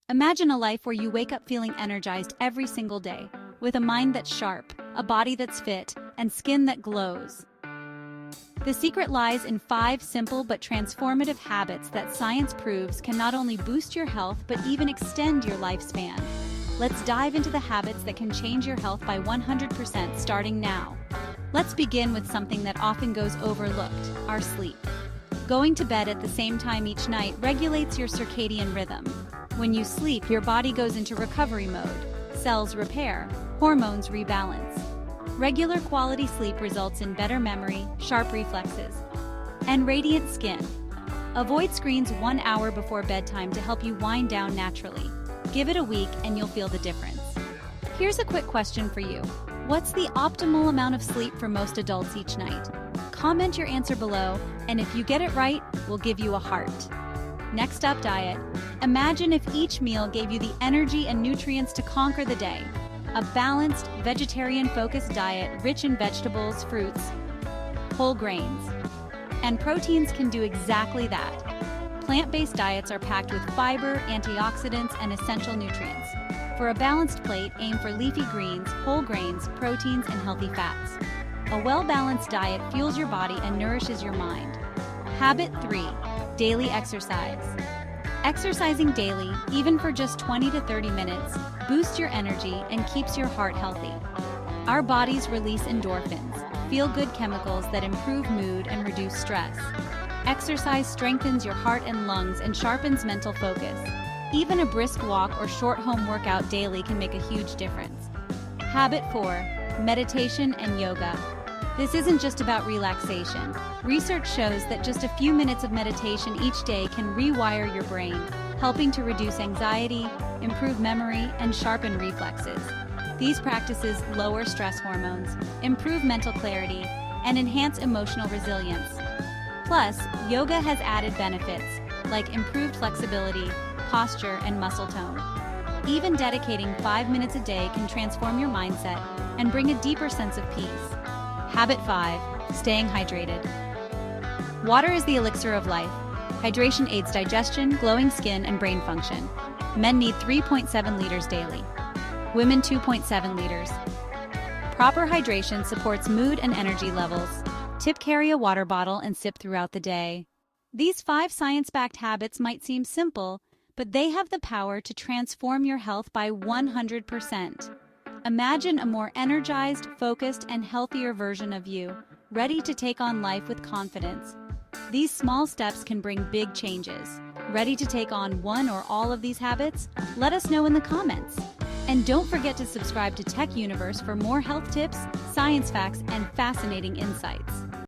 Imagine a life where you wake up feeling energized every single day, with a mind that's sharp, a body that's fit, and skin that glows. The secret lies in 5 simple but transformative habits that science proves can not only boost your health but even extend your lifespan. Let's dive into the habits that can change your health by 100% starting now. Let's begin with something that often goes overlooked: our sleep. Going to bed at the same time each night regulates your circadian rhythm. When you sleep, your body goes into recovery mode. Cells repair, hormones rebalance. Regular quality sleep results in better memory, sharp reflexes, and radiant skin. Avoid screens 1 hour before bedtime to help you wind down naturally. Give it a week and you'll feel the difference. Here's a quick question for you. What's the optimal amount of sleep for most adults each night? Comment your answer below, and if you get it right, we'll give you a heart. Next up, diet. Imagine if each meal gave you the energy and nutrients to conquer the day. A balanced, vegetarian-focused diet rich in vegetables, fruits, whole grains, and proteins can do exactly that. Plant-based diets are packed with fiber, antioxidants, and essential nutrients. For a balanced plate, aim for leafy greens, whole grains, proteins, and healthy fats. A well-balanced diet fuels your body and nourishes your mind. Habit 3. Daily exercise. Exercising daily, even for just 20 to 30 minutes, boosts your energy and keeps your heart healthy. Our bodies release endorphins, feel-good chemicals that improve mood and reduce stress. Exercise strengthens your heart and lungs and sharpens mental focus. Even a brisk walk or short home workout daily can make a huge difference. Habit 4. Meditation and yoga. This isn't just about relaxation. Research shows that just a few minutes of meditation each day can rewire your brain, helping to reduce anxiety, improve memory, and sharpen reflexes. These practices lower stress hormones, improve mental clarity, and enhance emotional resilience. Plus, yoga has added benefits like improved flexibility, posture, and muscle tone. Even dedicating 5 minutes a day can transform your mindset and bring a deeper sense of peace. Habit 5. Staying hydrated. Water is the elixir of life. Hydration aids digestion, glowing skin, and brain function. Men need 3.7 liters daily. Women 2.7 liters. Proper hydration supports mood and energy levels. Carry a water bottle and sip throughout the day. These 5 science-backed habits might seem simple, but they have the power to transform your health by 100%. Imagine a more energized, focused, and healthier version of you, ready to take on life with confidence. These small steps can bring big changes. Ready to take on one or all of these habits? Let us know in the comments. And don't forget to subscribe to TechUniverse for more health tips, science facts, and fascinating insights.